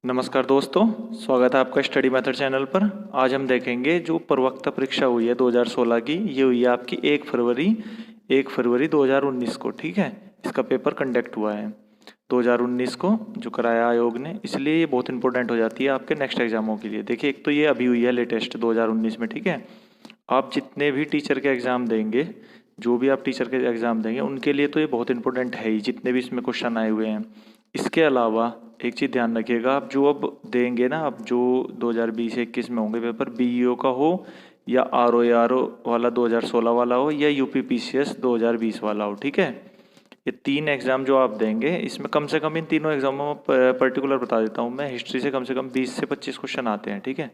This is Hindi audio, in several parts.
नमस्कार दोस्तों, स्वागत है आपका स्टडी मेथड चैनल पर। आज हम देखेंगे जो प्रवक्ता परीक्षा हुई है 2016 की, ये हुई है आपकी 1 फरवरी 2019 को। ठीक है, इसका पेपर कंडक्ट हुआ है 2019 को जो कराया आयोग ने, इसलिए ये बहुत इंपॉर्टेंट हो जाती है आपके नेक्स्ट एग्जामों के लिए। देखिए, एक तो ये अभी हुई है लेटेस्ट 2019 में। ठीक है, आप जितने भी टीचर के एग्ज़ाम देंगे, जो भी आप टीचर के एग्ज़ाम देंगे, उनके लिए तो ये बहुत इंपॉर्टेंट है ही, जितने भी इसमें क्वेश्चन आए हुए हैं। इसके अलावा एक चीज़ ध्यान रखिएगा, आप जो अब देंगे ना, अब जो 2020-21 में होंगे पेपर, बीईओ का हो या आरओ वाला 2016 वाला हो या यूपीपीसीएस 2020 वाला हो। ठीक है, ये 3 एग्ज़ाम जो आप देंगे, इसमें कम से कम इन तीनों एग्ज़ामों में पर्टिकुलर बता देता हूँ मैं, हिस्ट्री से कम 20 से 25 क्वेश्चन आते हैं। ठीक है,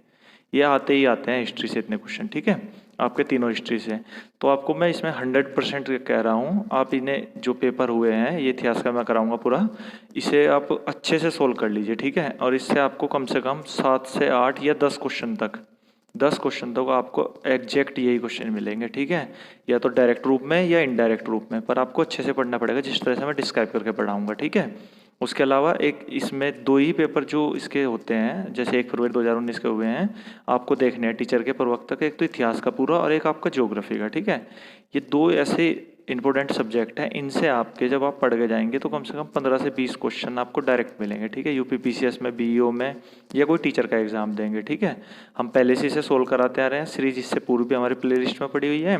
ये आते ही आते हैं हिस्ट्री से इतने क्वेश्चन। ठीक है, आपके तीनों हिस्ट्री से। तो आपको मैं इसमें 100% कह रहा हूँ, आप इन्हें जो पेपर हुए हैं, ये इतिहास का मैं कराऊंगा पूरा, इसे आप अच्छे से सोल्व कर लीजिए। ठीक है, और इससे आपको कम से कम 7 से 8 या 10 क्वेश्चन तक, 10 क्वेश्चन तक आपको एग्जैक्ट यही क्वेश्चन मिलेंगे। ठीक है, या तो डायरेक्ट रूप में या इनडायरेक्ट रूप में, पर आपको अच्छे से पढ़ना पड़ेगा जिस तरह से मैं डिस्क्राइब करके पढ़ाऊंगा। ठीक है, उसके अलावा एक इसमें 2 ही पेपर जो इसके होते हैं, जैसे 1 फरवरी 2019 के हुए हैं, आपको देखने हैं टीचर के प्रवक्ता के, एक तो इतिहास का पूरा और एक आपका ज्योग्राफी का। ठीक है, ये 2 ऐसे इंपॉर्टेंट सब्जेक्ट हैं, इनसे आपके जब आप पढ़ के जाएंगे तो कम से कम 15 से 20 क्वेश्चन आपको डायरेक्ट मिलेंगे। ठीक है, यूपीपीसीएस में, बीईओ में, या कोई टीचर का एग्जाम देंगे। ठीक है, हम पहले से इसे सोल्व कराते आ रहे हैं, सीरीज इससे पूर्व भी हमारी प्ले लिस्ट में पड़ी हुई है,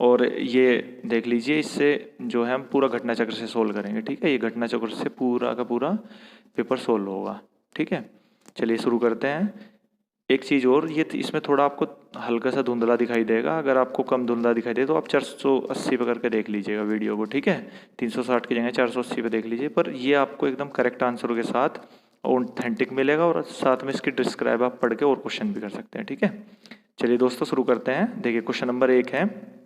और ये देख लीजिए, इससे जो है हम पूरा घटना चक्र से सोल्व करेंगे। ठीक है, ये घटना चक्र से पूरा का पूरा पेपर सोल्व होगा। ठीक है, चलिए शुरू करते हैं। एक चीज़ और, ये इसमें थोड़ा आपको हल्का सा धुंधला दिखाई देगा, अगर आपको कम धुंधला दिखाई दे तो आप 480 पे करके देख लीजिएगा वीडियो को। ठीक है, 360 की जगह 480 पे देख लीजिए, पर ये आपको एकदम करेक्ट आंसरों के साथ ऑथेंटिक मिलेगा, और साथ में इसकी डिस्क्राइब आप पढ़ के और क्वेश्चन भी कर सकते हैं। ठीक है, चलिए दोस्तों शुरू करते हैं। देखिए, क्वेश्चन नंबर 1 है,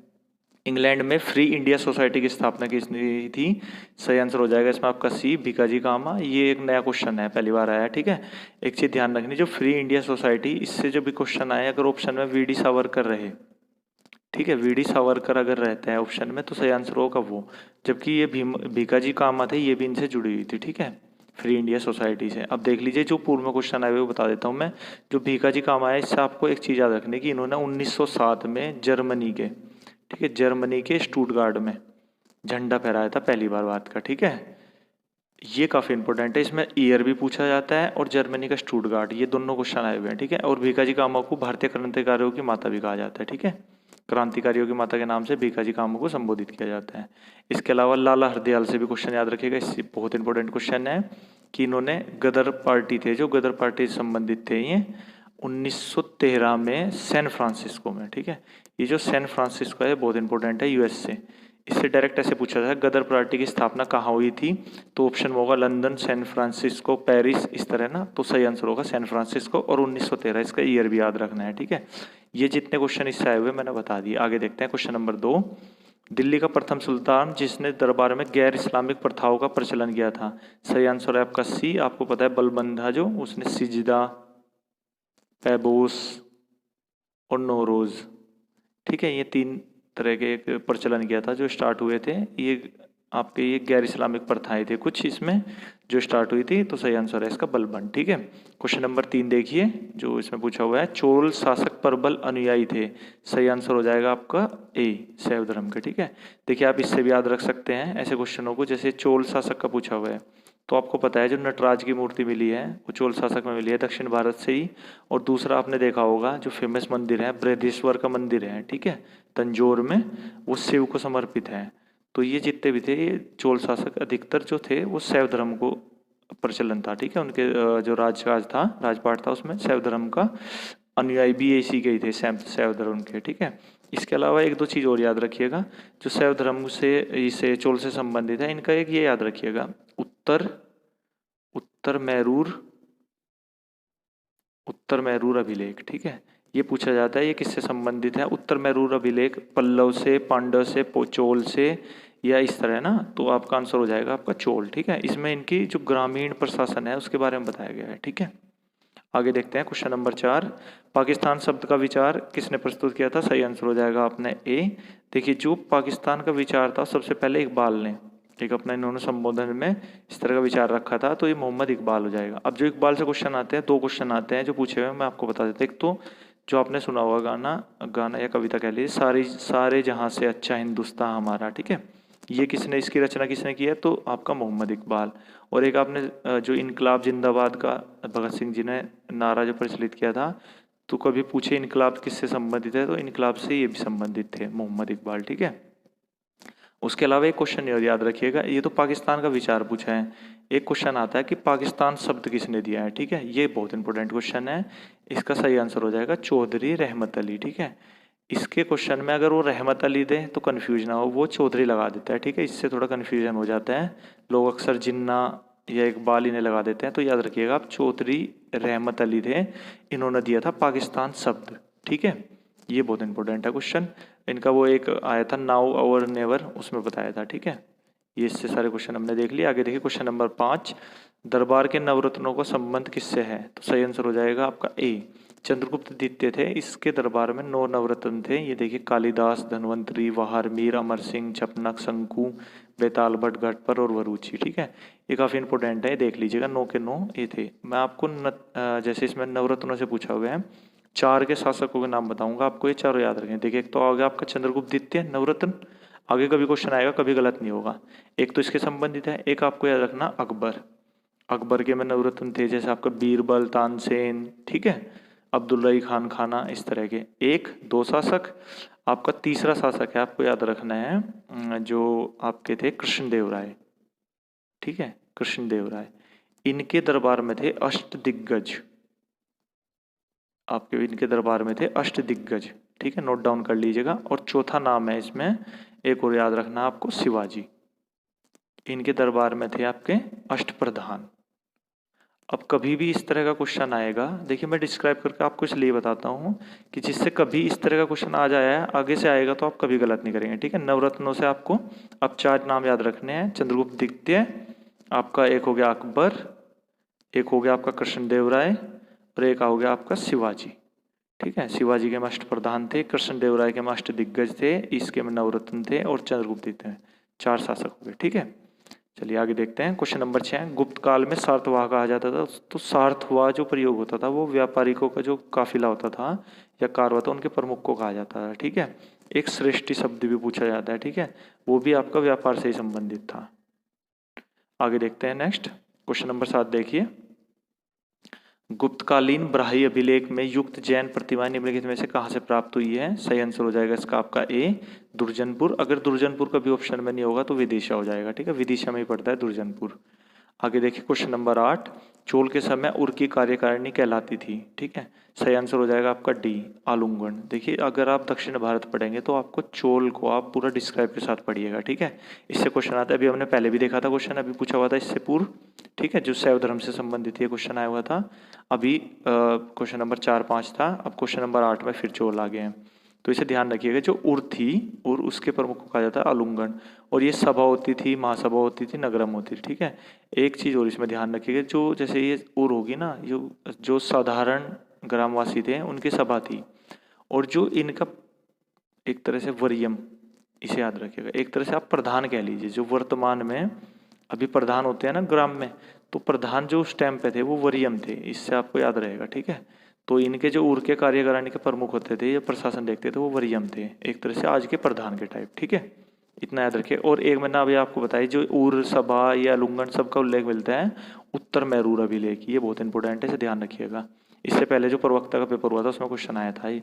इंग्लैंड में फ्री इंडिया सोसाइटी की स्थापना किसने थी? सही आंसर हो जाएगा इसमें आपका सी, भीकाजी कामा। ये एक नया क्वेश्चन है, पहली बार आया है। ठीक है, एक चीज़ ध्यान रखनी, जो फ्री इंडिया सोसाइटी, इससे जो भी क्वेश्चन आए, अगर ऑप्शन में वीडी सावरकर रहे, ठीक है, वीडी सावरकर अगर रहते हैं ऑप्शन में, तो सही आंसर होगा वो। जबकि ये भीकाजी कामा थे, ये भी इनसे जुड़ी हुई थी। ठीक है, फ्री इंडिया सोसाइटी से। अब देख लीजिए, जो पूर्व में क्वेश्चन आए हुए बता देता हूँ मैं। जो भीकाजी कामा है, इससे आपको एक चीज़ याद रखनी कि इन्होंने 1907 में जर्मनी के, ठीक है, जर्मनी के स्टुटगार्ट में झंडा फहराया था पहली बार बात का। ठीक है, ये काफ़ी इंपॉर्टेंट है, इसमें ईयर भी पूछा जाता है, और जर्मनी का स्टुटगार्ट, ये दोनों क्वेश्चन आए हुए हैं। ठीक है, और भीकाजी कामा को भारतीय क्रांतिकारियों की माता भी कहा जाता है। ठीक है, क्रांतिकारियों की माता के नाम से भीकाजी कामा को संबोधित किया जाता है। इसके अलावा लाला हरदयाल से भी क्वेश्चन याद रखिएगा, इससे बहुत इंपॉर्टेंट क्वेश्चन है कि इन्होंने गदर पार्टी थे, जो गदर पार्टी से संबंधित थे, ये 1913 में सैन फ्रांसिस्को में। ठीक है, ये जो सैन फ्रांसिस्को है बहुत इंपॉर्टेंट है, यूएस से। इससे डायरेक्ट ऐसे पूछा था, गदर पार्टी की स्थापना कहाँ हुई थी? तो ऑप्शन होगा लंदन, सैन फ्रांसिस्को, पेरिस, इस तरह ना। तो सही आंसर होगा सैन फ्रांसिस्को, और 1913, इसका ईयर भी याद रखना है। ठीक है, ये जितने क्वेश्चन इससे आए हुए मैंने बता दिए। आगे देखते हैं क्वेश्चन नंबर 2, दिल्ली का प्रथम सुल्तान जिसने दरबार में गैर इस्लामिक प्रथाओं का प्रचलन किया था? सही आंसर है आपका सी, आपको पता है बलबंदा, जो उसने सिजदा, पैबोस और नौरोज, ठीक है, ये 3 तरह के एक प्रचलन किया था जो स्टार्ट हुए थे। ये आपके ये गैर इस्लामिक प्रथाएं थे कुछ इसमें जो स्टार्ट हुई थी, तो सही आंसर है इसका बलबन। ठीक है, क्वेश्चन नंबर 3 देखिए, जो इसमें पूछा हुआ है, चोल शासक प्रबल अनुयायी थे? सही आंसर हो जाएगा आपका ए, शैव धर्म के। ठीक है, देखिए, आप इससे भी याद रख सकते हैं ऐसे क्वेश्चनों को, जैसे चोल शासक का पूछा हुआ है, तो आपको पता है जो नटराज की मूर्ति मिली है वो चोल शासक में मिली है, दक्षिण भारत से ही। और दूसरा आपने देखा होगा, जो फेमस मंदिर है, बृहदेश्वर का मंदिर है, ठीक है, तंजौर में, वो शिव को समर्पित है। तो ये जितने भी थे, ये चोल शासक अधिकतर जो थे वो शैव धर्म को प्रचलन था। ठीक है, उनके जो राजकाज था, राजपाट था, उसमें शैव धर्म का अनुयायी भी इसी के ही थे, शैव धर्म के। ठीक है, इसके अलावा एक दो चीज़ और याद रखिएगा, जो शैव धर्म से, इसे चोल से संबंधित है, इनका एक ये याद रखिएगा, उत्तर उत्तर मैरूर उत्तर मैरूर अभिलेख। ठीक है, ये पूछा जाता है ये किससे संबंधित है? उत्तर मैरूर अभिलेख पल्लव से, पांडव से, चोल से, या इस तरह ना। तो आपका आंसर हो जाएगा आपका चोल। ठीक है, इसमें इनकी जो ग्रामीण प्रशासन है उसके बारे में बताया गया है। ठीक है, आगे देखते हैं क्वेश्चन नंबर 4, पाकिस्तान शब्द का विचार किसने प्रस्तुत किया था? सही आंसर हो जाएगा आपने ए। देखिए, जो पाकिस्तान का विचार था सबसे पहले इकबाल ने, एक अपना इन्होंने संबोधन में इस तरह का विचार रखा था, तो ये मोहम्मद इकबाल हो जाएगा। अब जो इकबाल से क्वेश्चन आते हैं, 2 क्वेश्चन आते हैं जो पूछे हुए हैं, मैं आपको बता देता हूँ। एक तो जो आपने सुना होगा गाना या कविता कह लीजिए, सारे जहां से अच्छा हिंदुस्तान हमारा, ठीक है। ये किसने, इसकी रचना किसने की है, तो आपका मोहम्मद इकबाल। और एक आपने जो इनकलाब जिंदाबाद का भगत सिंह जी ने नारा जो प्रचलित किया था, तो कभी पूछे इनकलाब किससे संबंधित है, तो इनकलाब से ये भी संबंधित थे, मोहम्मद इकबाल, ठीक है। उसके अलावा एक क्वेश्चन याद रखिएगा, ये तो पाकिस्तान का विचार पूछा है। एक क्वेश्चन आता है कि पाकिस्तान शब्द किसने दिया है, ठीक है। ये बहुत इंपॉर्टेंट क्वेश्चन है। इसका सही आंसर हो जाएगा चौधरी रहमत अली, ठीक है। इसके क्वेश्चन में अगर वो रहमत अली दे तो कन्फ्यूज ना हो, वो चौधरी लगा देता है, ठीक है। इससे थोड़ा कन्फ्यूजन हो जाता है, लोग अक्सर जिन्ना या इकबाल इन्हें लगा देते हैं। तो याद रखिएगा आप, चौधरी रहमत अली थे, इन्होंने दिया था पाकिस्तान शब्द, ठीक है। ये बहुत इंपॉर्टेंट है क्वेश्चन। इनका वो एक आया था नाउ और नेवर, उसमें बताया था, ठीक है। ये इससे सारे क्वेश्चन हमने देख लिए। आगे देखिए क्वेश्चन नंबर 5, दरबार के नवरत्नों का संबंध किससे है, तो सही आंसर हो जाएगा आपका ए, चंद्रगुप्त द्वितीय थे, इसके दरबार में 9 नवरत्न थे। ये देखिए कालिदास, धन्वंतरी, वाहर मीर, अमर सिंह, छपनक, शंकु, बेताल भट्ट, घटपर और वरुची, ठीक है। ये काफ़ी इंपॉर्टेंट है, देख लीजिएगा, 9 के 9 ये थे। मैं आपको जैसे इसमें नवरत्नों से पूछा हुआ है, 4 के शासकों के नाम बताऊंगा आपको, ये चारों याद रखें। देखिए एक तो आ गया आपका चंद्रगुप्त द्वितीय नवरत्न, आगे कभी क्वेश्चन आएगा, कभी गलत नहीं होगा। एक तो इसके संबंधित है, एक आपको याद रखना अकबर, अकबर के में नवरत्न थे, जैसे आपका बीरबल, तानसेन, ठीक है, अब्दुल्ला खान खाना, इस तरह के। 1 2 शासक। आपका तीसरा शासक है, आपको याद रखना है, जो आपके थे कृष्णदेव राय, ठीक है, कृष्णदेव राय। इनके दरबार में थे अष्टदिग्गज, आपके इनके दरबार में थे अष्टदिग्गज, ठीक है, नोट डाउन कर लीजिएगा। और चौथा नाम है इसमें, एक और याद रखना आपको, शिवाजी। इनके दरबार में थे आपके अष्टप्रधान। अब कभी भी इस तरह का क्वेश्चन आएगा, देखिए मैं डिस्क्राइब करके आपको इसलिए बताता हूँ कि जिससे कभी इस तरह का क्वेश्चन आ जाए, आगे से आएगा तो आप कभी गलत नहीं करेंगे, ठीक है। नवरत्नों से आपको अब 4 नाम याद रखने हैं, चंद्रगुप्त द्वितीय, आपका एक हो गया अकबर, एक हो गया आपका कृष्णदेव राय, और एक हो गया आपका शिवाजी, ठीक है। शिवाजी के में अष्टप्रधान थे, कृष्णदेव राय के में अष्टदिग्गज थे, इसके में नवरत्न थे, और चंद्रगुप्त थे, 4 शासक हो गए, ठीक है। चलिए आगे देखते हैं क्वेश्चन नंबर 6, गुप्त काल में सार्थवाह कहा जाता था। तो सार्थवाह जो प्रयोग होता था, वो व्यापारिकों का जो काफिला होता था या कारवा था, उनके प्रमुख को कहा जाता था, ठीक है। एक श्रेष्ठी शब्द भी पूछा जाता है, ठीक है, वो भी आपका व्यापार से ही संबंधित था। आगे देखते हैं नेक्स्ट क्वेश्चन नंबर 7, देखिए, गुप्तकालीन ब्राह्मी अभिलेख में युक्त जैन प्रतिमा निम्नलिखित में से कहाँ से प्राप्त हुई है, सही आंसर हो जाएगा इसका आपका ए, दुर्जनपुर। अगर दुर्जनपुर कभी ऑप्शन में नहीं होगा तो विदिशा हो जाएगा, ठीक है, विदिशा में ही पड़ता है दुर्जनपुर। आगे देखिए क्वेश्चन नंबर 8, चोल के समय उर की कार्यकारिणी कहलाती थी, ठीक है, सही आंसर हो जाएगा आपका डी, आलूंगन। देखिए अगर आप दक्षिण भारत पढ़ेंगे तो आपको चोल को आप पूरा डिस्क्राइब के साथ पढ़िएगा, ठीक है। इससे क्वेश्चन आता है, अभी हमने पहले भी देखा था क्वेश्चन, अभी पूछा हुआ था इससे पूर्व, ठीक है, जो शैव धर्म से संबंधित ये क्वेश्चन आया हुआ था। अभी क्वेश्चन नंबर 4 5 था, अब क्वेश्चन नंबर 8 में फिर चोल आ गए हैं। तो इसे ध्यान रखिएगा, जो उर थी, उर उसके प्रमुख को कहा जाता है आलूंगन, और ये सभा होती थी, महासभा होती थी, नगरम होती थी, ठीक है। एक चीज और इसमें ध्यान रखिएगा, जो जैसे ये उर होगी ना, जो साधारण ग्रामवासी थे उनकी सभा थी, और जो इनका एक तरह से वरीयम, इसे याद रखिएगा, एक तरह से आप प्रधान कह लीजिए, जो वर्तमान में अभी प्रधान होते हैं ना ग्राम में, तो प्रधान जो उस टाइम पे थे वो वरीयम थे, इससे आपको याद रहेगा, ठीक है। तो इनके जो उर के कार्यकारिणी के प्रमुख होते थे या प्रशासन देखते थे वो वरीयम थे, एक तरह से आज के प्रधान के टाइप, ठीक है, इतना याद रखिए। और एक मैंने अभी आपको बताया, जो उर सभा या लुंगन सबका उल्लेख मिलता है उत्तर मैरूर अभिलेख, ये बहुत इंपॉर्टेंट है, इसे ध्यान रखिएगा। इससे पहले जो प्रवक्ता का पेपर हुआ था उसमें क्वेश्चन आया था ये,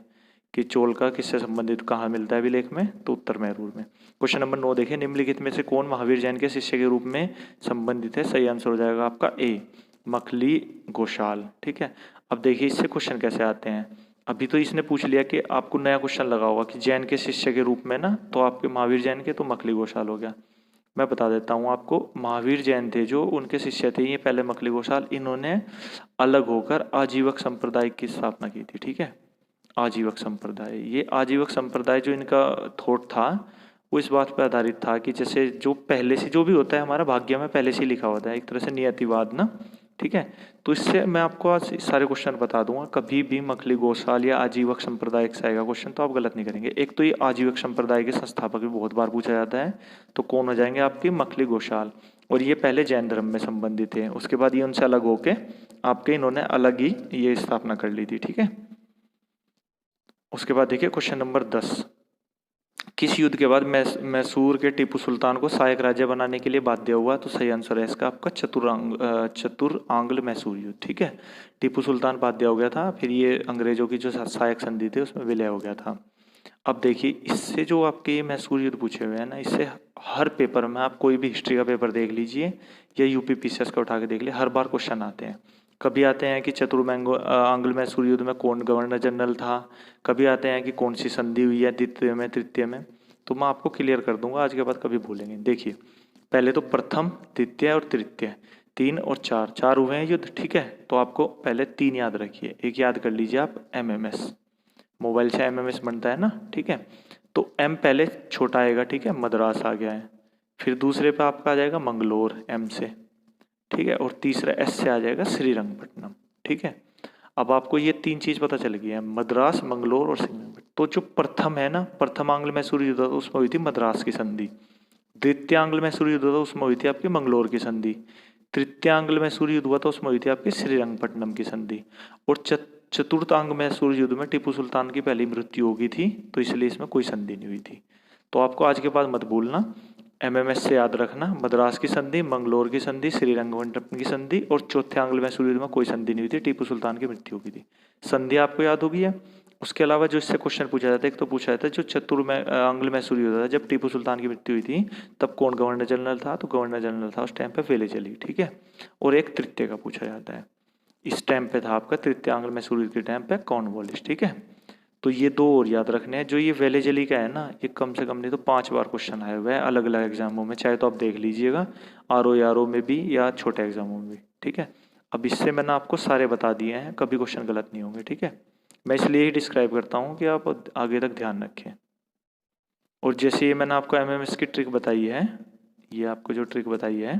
कि चोल का किससे संबंधित कहाँ मिलता है अभिलेख में, तो उत्तर मैरूर में। क्वेश्चन नंबर 9 देखिए, निम्नलिखित में से कौन महावीर जैन के शिष्य के रूप में संबंधित है, सही आंसर हो जाएगा आपका ए, मखली घोषाल, ठीक है। अब देखिए इससे क्वेश्चन कैसे आते हैं, अभी तो इसने पूछ लिया कि आपको नया क्वेश्चन लगा होगा कि जैन के शिष्य के रूप में ना, तो आपके महावीर जैन के, तो मखली घोषाल हो गया। मैं बता देता हूँ आपको, महावीर जैन थे जो उनके शिष्य थे, ये पहले मखली घोषाल, इन्होंने अलग होकर आजीवक संप्रदाय की स्थापना की थी, ठीक है, आजीवक संप्रदाय। ये आजीवक संप्रदाय जो इनका थॉट था वो इस बात पर आधारित था कि जैसे जो पहले से जो भी होता है हमारा भाग्य में पहले से ही लिखा होता है, एक तरह से नियतिवाद ना, ठीक है। तो इससे मैं आपको आज सारे क्वेश्चन बता दूंगा। कभी भी मखली गोशाल या आजीवक संप्रदाय से आएगा क्वेश्चन तो आप गलत नहीं करेंगे। एक तो ये आजीवक संप्रदाय के संस्थापक भी बहुत बार पूछा जाता है, तो कौन हो जाएंगे आपके मखली गोशाल, और ये पहले जैन धर्म में संबंधित थे, उसके बाद ये उनसे अलग होके आपके इन्होंने अलग ही ये स्थापना कर ली थी। ठीक है। उसके बाद देखिए क्वेश्चन नंबर 10, किस युद्ध के बाद मैसूर के टीपू सुल्तान को सहायक राज्य बनाने के लिए बाध्य हुआ? तो सही आंसर है इसका आपका चतुरांगल मैसूर युद्ध। ठीक है। टीपू सुल्तान बाध्य हो गया था, फिर ये अंग्रेजों की जो सहायक संधि थी उसमें विलय हो गया था। अब देखिए इससे जो आपके ये मैसूर युद्ध पूछे हुए हैं ना, इससे हर पेपर में आप कोई भी हिस्ट्री का पेपर देख लीजिए या यूपी पीसीएस का उठा के देख लीजिए, हर बार क्वेश्चन आते हैं। कभी आते हैं कि आंग्ल मैसूर युद्ध में कौन गवर्नर जनरल था, कभी आते हैं कि कौन सी संधि हुई है द्वितीय में तृतीय में। तो मैं आपको क्लियर कर दूंगा आज के बाद, कभी भूलेंगे। देखिए पहले तो प्रथम द्वितीय और तृतीय 3 और 4 हुए हैं युद्ध। ठीक है। तो आपको पहले 3 याद रखिए। एक याद कर लीजिए आप MMS, मोबाइल से MMS बनता है ना। ठीक है। तो M पहले छोटा आएगा, ठीक है, मद्रास आ गया है। फिर दूसरे पे आपका आ जाएगा मंगलोर M से, ठीक है, और तीसरा S से आ जाएगा श्रीरंगपट्टनम। ठीक है। अब आपको ये 3 चीज पता चल गई है, मद्रास, मंगलोर और श्रीरंगपट्टनम। तो जो प्रथम है ना, प्रथम आंग्ल मैसूर युद्ध था उसमें हुई थी मद्रास की संधि। द्वितीय आंग्ल मैसूर युद्ध था उसमें हुई थी आपकी मंगलोर की संधि। तृतीय आंग्ल मैसूर युद्ध हुआ था उसमें हुई थी आपकी श्रीरंगपट्टनम की संधि। और चतुर्थ आंग्ल मैसूर युद्ध में टीपू सुल्तान की पहली मृत्यु हो गई थी, तो इसलिए इसमें कोई संधि नहीं हुई थी। तो आपको आज के बाद मत भूलना, MMS से याद रखना, मद्रास की संधि, मंगलोर की संधि, श्रीरंगपट्टनम की संधि, और चौथे आंग्ल मैसूर युद्ध में कोई संधि नहीं हुई थी, टीपू सुल्तान की मृत्यु हो गई थी। संधि आपको याद होगी है। उसके अलावा जो इससे क्वेश्चन पूछा जाता है, एक तो पूछा जाता है जो आंग्ल मैसूर युद्ध था जब टीपू सुल्तान की मृत्यु हुई थी तब कौन गवर्नर जनरल था? तो गवर्नर जनरल था उस टाइम पे वेलेजली। ठीक है। और एक तृतीय का पूछा जाता है, इस टाइम पे था आपका तृतीय आंग्ल मैसूर युद्ध के टाइम पे कॉर्नवालिस। ठीक है। तो ये 2 और याद रखने हैं। जो ये वेलेजली का है ना, ये कम से कम नहीं तो 5 बार क्वेश्चन आए हुए हैं अलग अलग एग्जामों में, चाहे तो आप देख लीजिएगा RO में भी या छोटे एग्जामों में भी। ठीक है। अब इससे मैंने आपको सारे बता दिए हैं, कभी क्वेश्चन गलत नहीं होंगे। ठीक है। मैं इसलिए ही डिस्क्राइब करता हूँ कि आप आगे तक ध्यान रखें। और जैसे ये मैंने आपको MMS की ट्रिक बताई है, ये आपको जो ट्रिक बताई है,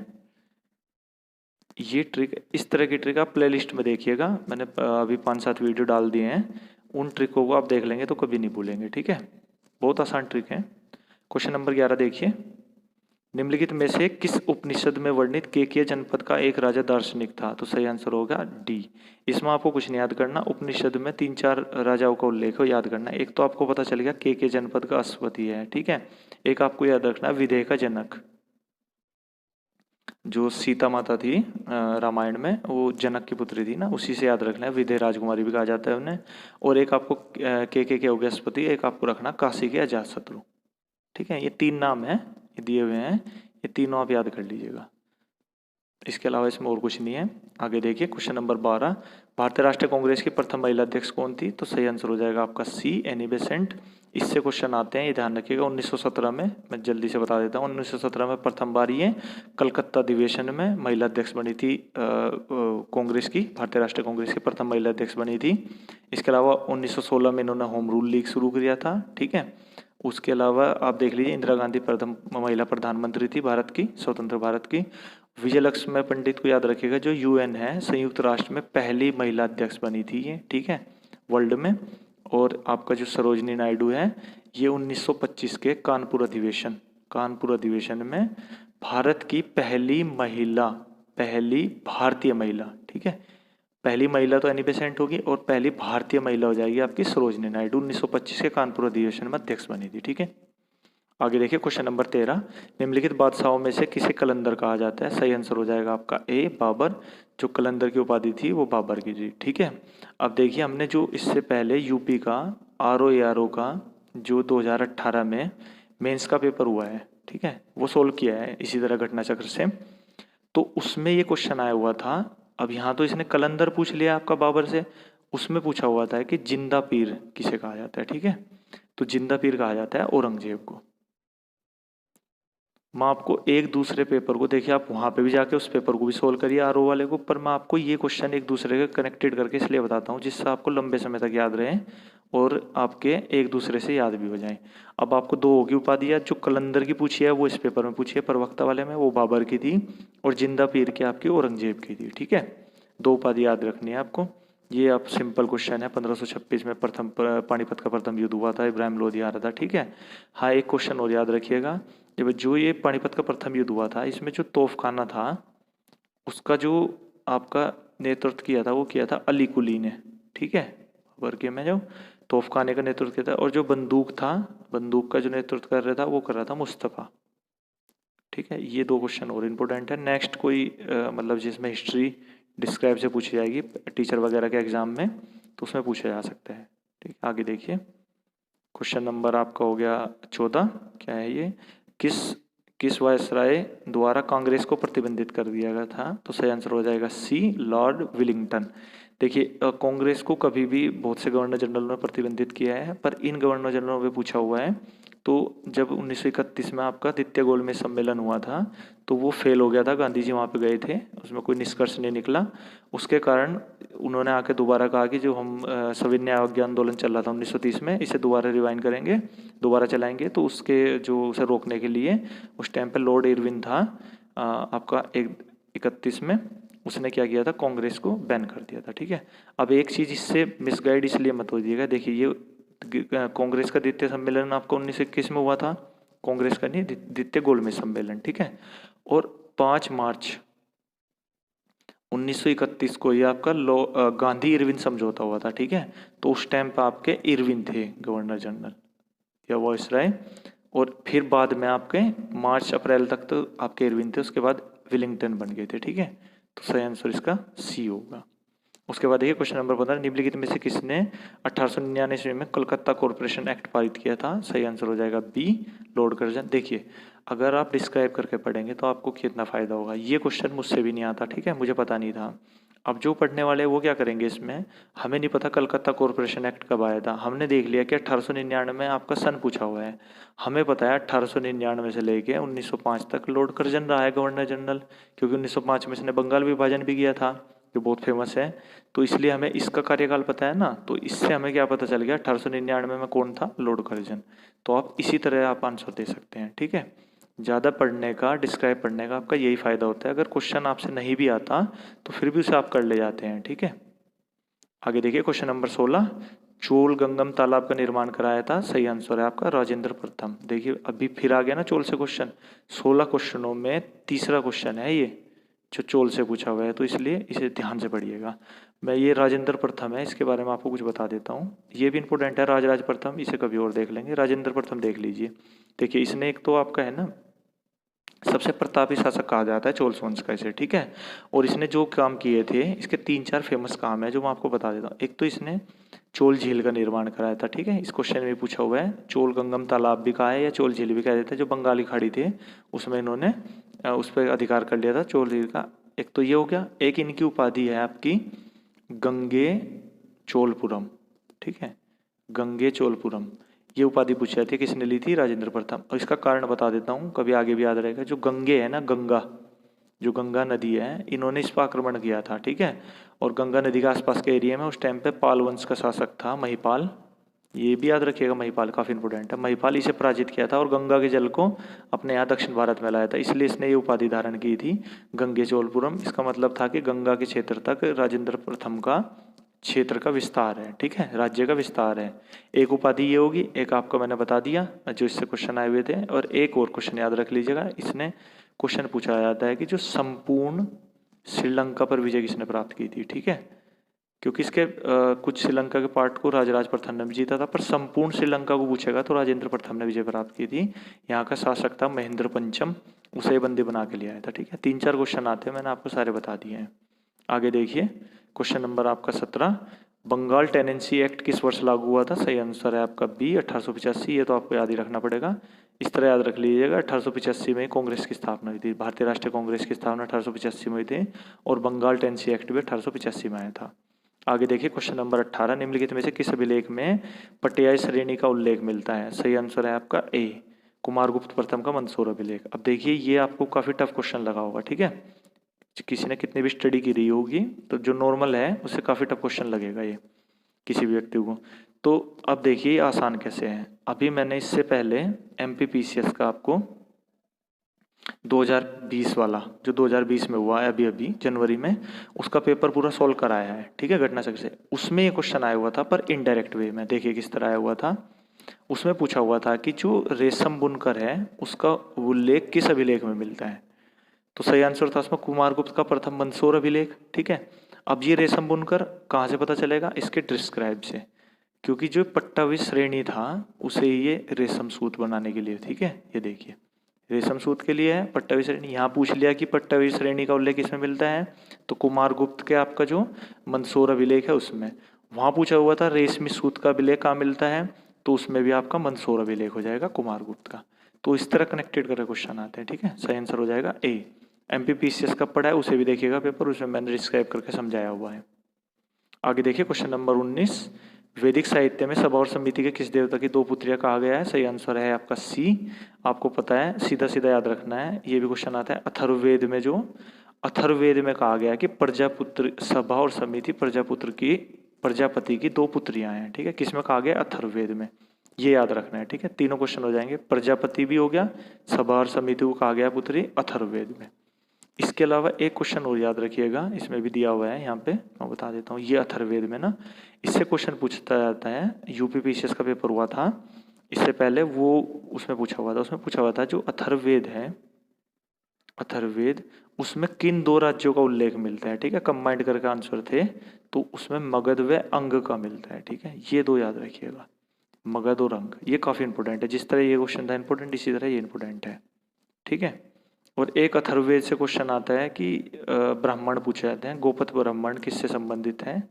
ये ट्रिक, इस तरह की ट्रिक आप प्लेलिस्ट में देखिएगा। मैंने अभी 5-7 वीडियो डाल दिए हैं, उन ट्रिकों को आप देख लेंगे तो कभी नहीं भूलेंगे। ठीक है। बहुत आसान ट्रिक है। क्वेश्चन नंबर 11 देखिए, निम्नलिखित में से किस उपनिषद में वर्णित केकय जनपद का एक राजा दार्शनिक था? तो सही आंसर होगा D। इसमें आपको कुछ नहीं याद करना, उपनिषद में 3-4 राजाओं का उल्लेख हो याद करना। एक तो आपको पता चल गया केकय जनपद का अश्वति है। ठीक है। एक आपको याद रखना विदेह का जनक, जो सीता माता थी रामायण में, वो जनक की पुत्री थी ना, उसी से याद रखना है, विदेह राजकुमारी भी कहा जाता है उन्हें। और एक आपको के हो गया स्पति, एक आपको रखना काशी के अजातशत्रु। ठीक है। ये 3 नाम है, ये दिए हुए हैं, ये तीनों आप याद कर लीजिएगा। इसके अलावा इसमें और कुछ नहीं है। आगे देखिए क्वेश्चन नंबर 12, भारतीय राष्ट्रीय कांग्रेस की प्रथम महिला अध्यक्ष कौन थी? तो सही आंसर हो जाएगा आपका C एनी बेसेंट। इससे क्वेश्चन आते हैं, ये ध्यान रखिएगा। 1917 में, मैं जल्दी से बता देता हूँ, 1917 में प्रथम बार ये कलकत्ता अधिवेशन में महिला अध्यक्ष बनी थी कांग्रेस की, भारतीय राष्ट्रीय कांग्रेस की प्रथम महिला अध्यक्ष बनी थी। इसके अलावा 1916 में इन्होंने होम रूल लीग शुरू किया था। ठीक है। उसके अलावा आप देख लीजिए इंदिरा गांधी प्रथम महिला प्रधानमंत्री थी भारत की, स्वतंत्र भारत की। विजयलक्ष्मी पंडित को याद रखिएगा, जो UN है, संयुक्त राष्ट्र में पहली महिला अध्यक्ष बनी थी ये। ठीक है, वर्ल्ड में। और आपका जो सरोजनी नायडू है, ये 1925 के कानपुर अधिवेशन में भारत की पहली भारतीय महिला, ठीक है, पहली महिला तो एनी बेसेंट होगी और पहली भारतीय महिला हो जाएगी आपकी सरोजनी नायडू। 1925 के कानपुर अधिवेशन में अध्यक्ष बनी थी। ठीक है। आगे देखिए क्वेश्चन नंबर 13, निम्नलिखित बादशाहों में से किसे कलंदर कहा जाता है? सही आंसर हो जाएगा आपका A बाबर। जो कलंदर की उपाधि थी वो बाबर की थी। ठीक है। अब देखिए हमने जो इससे पहले यूपी का RO का जो 2018 में मेंस का पेपर हुआ है, ठीक है, वो सोल्व किया है इसी तरह घटना चक्र से, तो उसमें ये क्वेश्चन आया हुआ था। अब यहाँ तो इसने कलंदर पूछ लिया आपका बाबर से, उसमें पूछा हुआ था कि जिंदा पीर किसे कहा जाता है? ठीक है। तो जिंदा पीर कहा जाता है औरंगजेब को। मैं आपको एक दूसरे पेपर को, देखिए आप वहाँ पे भी जाके उस पेपर को भी सोल्व करिए RO वाले को, पर मैं आपको ये क्वेश्चन एक दूसरे के कनेक्टेड करके इसलिए बताता हूँ जिससे आपको लंबे समय तक याद रहे और आपके एक दूसरे से याद भी हो जाए। अब आपको 2 होगी उपाधियाँ, जो कलंदर की पूछी है वो इस पेपर में पूछी है, प्रवक्ता वाले में वो बाबर की थी, और जिंदा पीर की आपकी औरंगजेब की थी। ठीक है। दो उपाधि याद रखनी है आपको। ये आप सिंपल क्वेश्चन है, 1526 में पानीपत का प्रथम युद्ध हुआ था, इब्राहिम लोधी आ रहा था, ठीक है। हाँ, एक क्वेश्चन और याद रखिएगा, जब जो ये पानीपत का प्रथम युद्ध हुआ था, इसमें जो तोपखाना था उसका जो आपका नेतृत्व किया था वो किया था अली कुली ने, ठीक है। वर्गीय में जो तोपखाने का नेतृत्व किया था, और जो बंदूक था, बंदूक का जो नेतृत्व कर रहा था वो कर रहा था मुस्तफ़ा, ठीक है। ये दो क्वेश्चन और इम्पोर्टेंट है। नेक्स्ट कोई मतलब जिसमें हिस्ट्री डिस्क्राइब से पूछी जाएगी टीचर वगैरह के एग्जाम में, तो उसमें पूछा जा सकता है, ठीक। आगे देखिए, क्वेश्चन नंबर आपका हो गया 14। क्या है ये, किस वायसराय द्वारा कांग्रेस को प्रतिबंधित कर दिया गया था? तो सही आंसर हो जाएगा सी, लॉर्ड विलिंगटन। देखिए, कांग्रेस को कभी भी बहुत से गवर्नर जनरल ने प्रतिबंधित किया है, पर इन गवर्नर जनरलों पे पूछा हुआ है। तो जब 1931 में आपका द्वितीय गोलमेज सम्मेलन हुआ था, तो वो फेल हो गया था, गांधी जी वहाँ पे गए थे, उसमें कोई निष्कर्ष नहीं निकला। उसके कारण उन्होंने आके दोबारा कहा कि जो हम सविनय अवज्ञा आंदोलन चल रहा था 1930 में, इसे दोबारा रिवाइंड करेंगे, दोबारा चलाएंगे। तो उसके जो उसे रोकने के लिए उस टाइम पे लॉर्ड इरविन था आपका 31 में, उसने क्या किया था, कांग्रेस को बैन कर दिया था, ठीक है। अब एक चीज़ इससे मिसगाइड इसलिए मत हो जाइएगा, देखिए ये कांग्रेस का द्वितीय सम्मेलन आपका 1921 में हुआ था, कांग्रेस का नहीं, द्वितीय गोलमेज सम्मेलन, ठीक है। और 5 मार्च 1931 को ये आपका गांधी इरविन समझौता हुआ था, ठीक है। तो उस टाइम पे आपके इरविन थे गवर्नर जनरल या वायसराय, और फिर बाद में आपके मार्च अप्रैल तक तो आपके इरविन थे, उसके बाद विलिंगटन बन गए थे, ठीक है। तो सही आंसर इसका सी होगा। उसके बाद देखिए क्वेश्चन नंबर 15, निम्नलिखित में से किसने 1899 में कलकत्ता कॉरपोरेशन एक्ट पारित किया था? सही आंसर हो जाएगा बी, लॉर्ड कर्जन। देखिए, अगर आप डिस्क्राइब करके पढ़ेंगे तो आपको कितना फ़ायदा होगा। ये क्वेश्चन मुझसे भी नहीं आता, ठीक है, मुझे पता नहीं था। अब जो पढ़ने वाले हैं वो क्या करेंगे, इसमें हमें नहीं पता कलकत्ता कॉरपोरेशन एक्ट कब आया था, हमने देख लिया कि 1899 में आपका सन पूछा हुआ है। हमें पता है 1899 से लेके 1905 तक लॉर्ड कर्जन रहा है गवर्नर जनरल, क्योंकि 1905 में इसने बंगाल विभाजन भी किया था, जो बहुत फेमस है। तो इसलिए हमें इसका कार्यकाल पता है ना, तो इससे हमें क्या पता चल गया 1899 में कौन था, लॉर्ड कर्जन। तो आप इसी तरह आप आंसर दे सकते हैं, ठीक है। ज़्यादा पढ़ने का, डिस्क्राइब पढ़ने का आपका यही फ़ायदा होता है। अगर क्वेश्चन आपसे नहीं भी आता तो फिर भी उसे आप कर ले जाते हैं, ठीक है। आगे देखिए क्वेश्चन नंबर 16, चोल गंगम तालाब का निर्माण कराया था? सही आंसर है आपका राजेंद्र प्रथम। देखिए अभी फिर आ गया ना चोल से क्वेश्चन, 16 क्वेश्चनों में तीसरा क्वेश्चन है ये जो चोल से पूछा हुआ है, तो इसलिए इसे ध्यान से पढ़िएगा। मैं ये राजेंद्र प्रथम है, इसके बारे में आपको कुछ बता देता हूँ, ये भी इंपॉर्टेंट है। राजराज प्रथम, इसे कभी और देख लेंगे, राजेंद्र प्रथम देख लीजिए। देखिए इसने एक तो आपका है ना सबसे प्रतापी शासक कहा जाता है चोल वंश का इसे, ठीक है। और इसने जो काम किए थे, इसके 3-4 फेमस काम है जो मैं आपको बता देता हूँ। एक तो इसने चोल झील का निर्माण कराया था, ठीक है, इस क्वेश्चन में पूछा हुआ है। चोल गंगम तालाब भी कहा है या चोल झील भी कह देते हैं, जो बंगाली खाड़ी थे उसमें इन्होंने उस पर अधिकार कर लिया था चोल झील का। एक तो ये हो गया। एक इनकी उपाधि है आपकी गंगे चोलपुरम, ठीक है, गंगे चोलपुरम। ये उपाधि पूछी जाती है, किसने ली थी, राजेंद्र प्रथम। और इसका कारण बता देता हूँ, कभी आगे भी याद रहेगा। जो गंगे है ना, गंगा, जो गंगा नदी है, इन्होंने इस पर आक्रमण किया था, ठीक है। और गंगा नदी के आसपास के एरिया में उस टाइम पे पाल वंश का शासक था महिपाल, ये भी याद रखिएगा, महिपाल काफ़ी इंपॉर्टेंट है। महिपाल इसे पराजित किया था और गंगा के जल को अपने यहाँ दक्षिण भारत में लाया था, इसलिए इसने ये उपाधि धारण की थी गंगे चोलपुरम। इसका मतलब था कि गंगा के क्षेत्र तक राजेंद्र प्रथम का क्षेत्र का विस्तार है, ठीक है, राज्य का विस्तार है। एक उपाधि ये होगी, एक आपको मैंने बता दिया जो इससे क्वेश्चन आए हुए थे। और एक और क्वेश्चन याद रख लीजिएगा, इसने क्वेश्चन पूछा जाता है कि जो संपूर्ण श्रीलंका पर विजय किसने प्राप्त की थी, ठीक है। क्योंकि इसके कुछ श्रीलंका के पार्ट को राजराज प्रथम ने जीता था, पर संपूर्ण श्रीलंका को पूछेगा तो राजेंद्र प्रथम ने विजय प्राप्त की थी। यहाँ का शासक था महेंद्र पंचम, उसे बंदी बना के लिया था, ठीक है। 3-4 क्वेश्चन आते हैं, मैंने आपको सारे बता दिए हैं। आगे देखिए क्वेश्चन नंबर आपका 17, बंगाल टेनेंसी एक्ट किस वर्ष लागू हुआ था? सही आंसर है आपका बी, 1885। ये तो आपको याद ही रखना पड़ेगा, इस तरह याद रख लीजिएगा। 1885 में कांग्रेस की स्थापना हुई थी, भारतीय राष्ट्रीय कांग्रेस की स्थापना 1885 में हुई थी, और बंगाल टेनेंसी एक्ट भी 1885 में आया था। आगे देखिए क्वेश्चन नंबर 18, निम्नलिखित में से किस अभिलेख में पटियाई श्रेणी का उल्लेख मिलता है? सही आंसर है आपका ए, कुमारगुप्त प्रथम का मंदसौर अभिलेख। अब देखिए ये आपको काफ़ी टफ क्वेश्चन लगा होगा, ठीक है, किसी ने कितनी भी स्टडी की रही होगी तो जो नॉर्मल है उससे काफ़ी टफ क्वेश्चन लगेगा ये किसी भी व्यक्ति को। तो अब देखिए आसान कैसे है। अभी मैंने इससे पहले MPPCS का आपको 2020 वाला जो 2020 में हुआ है अभी अभी जनवरी में, उसका पेपर पूरा सॉल्व कराया है, ठीक है, घटना चक्र से। उसमें ये क्वेश्चन आया हुआ था पर इनडायरेक्ट वे में। देखिए किस तरह आया हुआ था। उसमें पूछा हुआ था कि जो रेशम बुनकर है उसका उल्लेख किस अभिलेख में मिलता है। तो सही आंसर था उसमें कुमारगुप्त का प्रथम मंदसौर अभिलेख, ठीक है। अब ये रेशम बुनकर कहाँ से पता चलेगा, इसके डिस्क्राइब से, क्योंकि जो पट्टावी श्रेणी था उसे ये रेशम सूत बनाने के लिए, ठीक है। ये देखिए रेशम सूत के लिए है पट्टावी श्रेणी। यहाँ पूछ लिया कि पट्टावी श्रेणी का उल्लेख किसमें मिलता है, तो कुमारगुप्त के आपका जो मंदसौर अभिलेख है उसमें। वहाँ पूछा हुआ था रेशमी सूत का अभिलेख कहाँ मिलता है, तो उसमें भी आपका मंदसौर अभिलेख हो जाएगा कुमारगुप्त का। तो इस तरह कनेक्टेड करके क्वेश्चन आते हैं, ठीक है। सही आंसर हो जाएगा ए। MPPCS का पढ़ा है उसे भी देखिएगा पेपर, उसमें मैंने डिस्क्राइब करके समझाया हुआ है। आगे देखिए क्वेश्चन नंबर 19, वैदिक साहित्य में सभा और समिति के किस देवता की दो पुत्रियां कहा गया है। सही आंसर है आपका सी। आपको पता है, सीधा सीधा याद रखना है। ये भी क्वेश्चन आता है अथर्ववेद में, जो अथर्ववेद में कहा गया कि प्रजापुत्र सभा और समिति प्रजापति की दो पुत्रियां हैं, ठीक है। किसमें कहा गया, अथर्ववेद में। ये याद रखना है, ठीक है। तीनों क्वेश्चन हो जाएंगे, प्रजापति भी हो गया, सभा और समिति को कहा गया पुत्री अथर्ववेद में। इसके अलावा एक क्वेश्चन और याद रखिएगा, इसमें भी दिया हुआ है, यहाँ पे मैं बता देता हूँ। ये अथर्ववेद में ना, इससे क्वेश्चन पूछता जाता है। UPPCS का पेपर हुआ था इससे पहले, वो उसमें पूछा हुआ था जो अथर्ववेद है, अथर्ववेद उसमें किन दो राज्यों का उल्लेख मिलता है, ठीक है। कंबाइंड करके आंसर थे, तो उसमें मगध व अंग का मिलता है, ठीक है। ये दो याद रखिएगा, मगध और अंग। ये काफी इंपॉर्टेंट है, जिस तरह ये क्वेश्चन था इंपॉर्टेंट, इसी तरह ये इंपॉर्टेंट है, ठीक है। और एक अथर्ववेद से क्वेश्चन आता है कि ब्राह्मण पूछे जाते हैं, गोपथ ब्राह्मण किससे संबंधित है।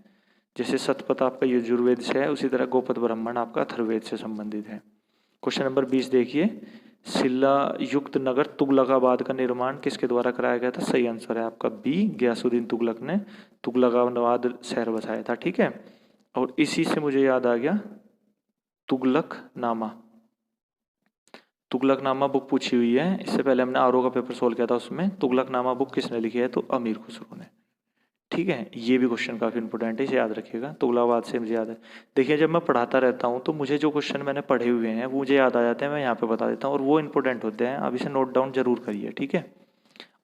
जैसे सतपथ आपका यजुर्वेद से है, उसी तरह गोपथ ब्राह्मण आपका अथर्ववेद से संबंधित है। क्वेश्चन नंबर 20 देखिए, शिला युक्त नगर तुगलकाबाद का निर्माण किसके द्वारा कराया गया था। सही आंसर है आपका बी, गयासुद्दीन तुगलक ने तुगलकाबाद शहर बसाया था, ठीक है। और इसी से मुझे याद आ गया तुगलकनामा, तुगलकनामा बुक पूछी हुई है। इससे पहले हमने आरओ का पेपर सोल्व किया था, उसमें तुगलकनामा बुक किसने लिखी है, तो अमीर खुसरो ने, ठीक है। ये भी क्वेश्चन काफी इंपॉर्टेंट है, इसे याद रखिएगा। तुगलकाबाद से मुझे याद है। देखिए जब मैं पढ़ाता रहता हूँ तो मुझे जो क्वेश्चन मैंने पढ़े हुए हैं वो मुझे याद आ जाते हैं, मैं यहाँ पे बता देता हूँ, और वो इंपॉर्टेंट होते हैं। अब इसे नोट डाउन जरूर करिए, ठीक है।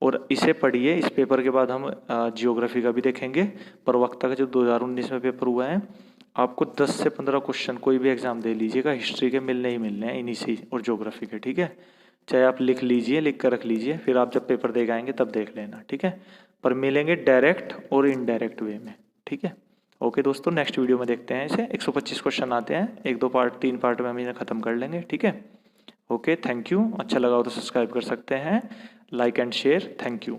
और इसे पढ़िए। इस पेपर के बाद हम जियोग्राफी का भी देखेंगे, प्रवक्ता का जो 2019 में पेपर हुआ है। आपको 10 से 15 क्वेश्चन कोई भी एग्जाम दे लीजिएगा, हिस्ट्री के मिलने ही मिलने हैं इन्हीं से, और ज्योग्राफी के, ठीक है। चाहे आप लिख लीजिए, लिख कर रख लीजिए, फिर आप जब पेपर दे आएंगे तब देख लेना, ठीक है। पर मिलेंगे डायरेक्ट और इनडायरेक्ट वे में, ठीक है। ओके दोस्तों, नेक्स्ट वीडियो में देखते हैं इसे। 125 क्वेश्चन आते हैं, 1-2 पार्ट 3 पार्ट में हम इन्हें खत्म कर लेंगे, ठीक है। Okay, thank you. अच्छा लगा हो तो सब्सक्राइब कर सकते हैं, like and share. Thank you.